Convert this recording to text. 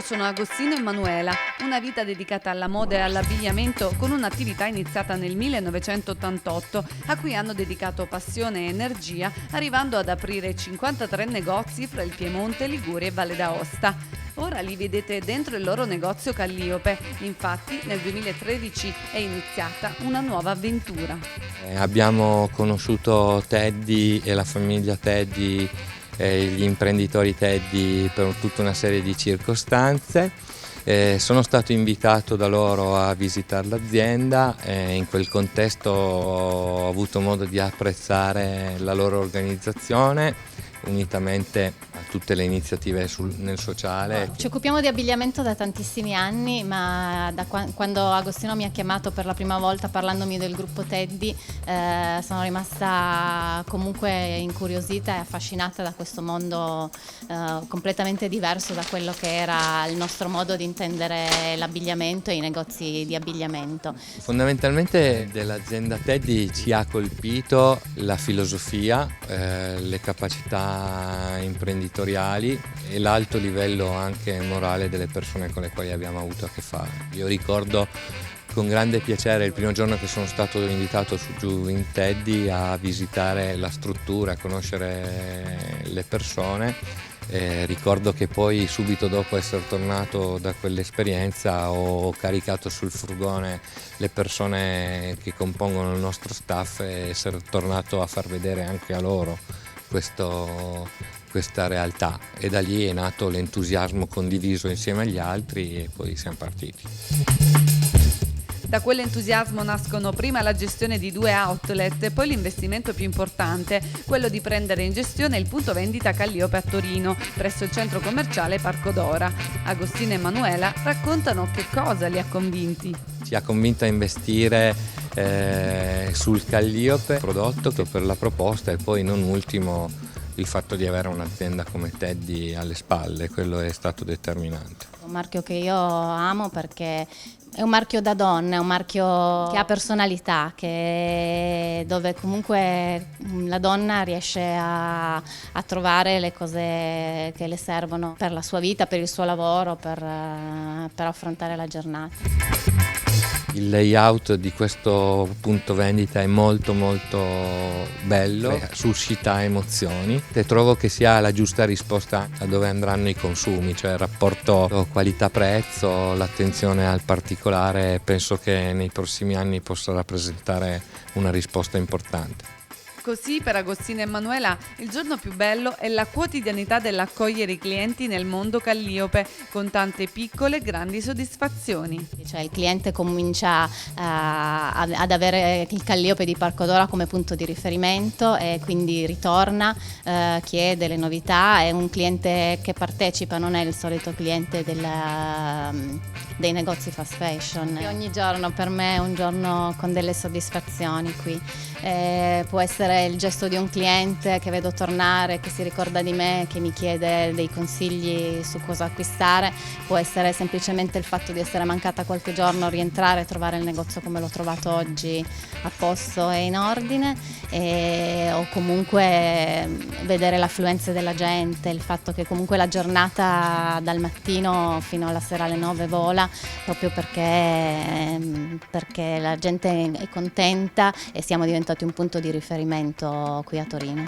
sono Agostino e Manuela, una vita dedicata alla moda e all'abbigliamento con un'attività iniziata nel 1988 a cui hanno dedicato passione e energia, arrivando ad aprire 53 negozi fra il Piemonte, Liguria e Valle d'Aosta. Ora li vedete dentro il loro negozio Calliope, infatti nel 2013 è iniziata una nuova avventura. Abbiamo conosciuto Teddy e la famiglia Teddy, gli imprenditori Teddy, per tutta una serie di circostanze. Sono stato invitato da loro a visitare l'azienda e in quel contesto ho avuto modo di apprezzare la loro organizzazione unitamente a tutte le iniziative nel sociale. Ci occupiamo di abbigliamento da tantissimi anni, ma quando Agostino mi ha chiamato per la prima volta parlandomi del gruppo Teddy, sono rimasta comunque incuriosita e affascinata da questo mondo completamente diverso da quello che era il nostro modo di intendere l'abbigliamento e i negozi di abbigliamento. Fondamentalmente dell'azienda Teddy ci ha colpito la filosofia, le capacità imprenditoriali e l'alto livello anche morale delle persone con le quali abbiamo avuto a che fare. Io ricordo con grande piacere il primo giorno che sono stato invitato giù in Teddy a visitare la struttura, a conoscere le persone. Ricordo che poi subito dopo essere tornato da quell'esperienza ho caricato sul furgone le persone che compongono il nostro staff e essere tornato a far vedere anche a loro questa realtà, e da lì è nato l'entusiasmo condiviso insieme agli altri e poi siamo partiti. Da quell'entusiasmo nascono prima la gestione di 2 outlet e poi l'investimento più importante, quello di prendere in gestione il punto vendita Calliope a Torino, presso il centro commerciale Parco Dora. Agostino e Manuela raccontano che cosa li ha convinti. Ci ha convinto a investire sul Calliope, prodotto che per la proposta, e poi non ultimo il fatto di avere un'azienda come Teddy alle spalle, quello è stato determinante. Un marchio che io amo perché è un marchio da donna, è un marchio che ha personalità, dove comunque la donna riesce a trovare le cose che le servono per la sua vita, per il suo lavoro, per affrontare la giornata. Il layout di questo punto vendita è molto bello, suscita emozioni e trovo che sia la giusta risposta a dove andranno i consumi, cioè il rapporto qualità-prezzo, l'attenzione al particolare. Penso che nei prossimi anni possa rappresentare una risposta importante. Così per Agostino e Manuela il giorno più bello è la quotidianità dell'accogliere i clienti nel mondo Calliope, con tante piccole e grandi soddisfazioni. Cioè il cliente comincia ad avere il Calliope di Parco Dora come punto di riferimento e quindi ritorna, chiede le novità. È un cliente che partecipa, non è il solito cliente dei negozi fast fashion. E ogni giorno per me è un giorno con delle soddisfazioni qui. Può essere il gesto di un cliente che vedo tornare, che si ricorda di me, che mi chiede dei consigli su cosa acquistare, può essere semplicemente il fatto di essere mancata qualche giorno, rientrare e trovare il negozio come l'ho trovato oggi, a posto e in ordine, o comunque vedere l'affluenza della gente, il fatto che comunque la giornata dal mattino fino alla sera alle 9 vola, proprio perché la gente è contenta e siamo diventati un punto di riferimento qui a Torino.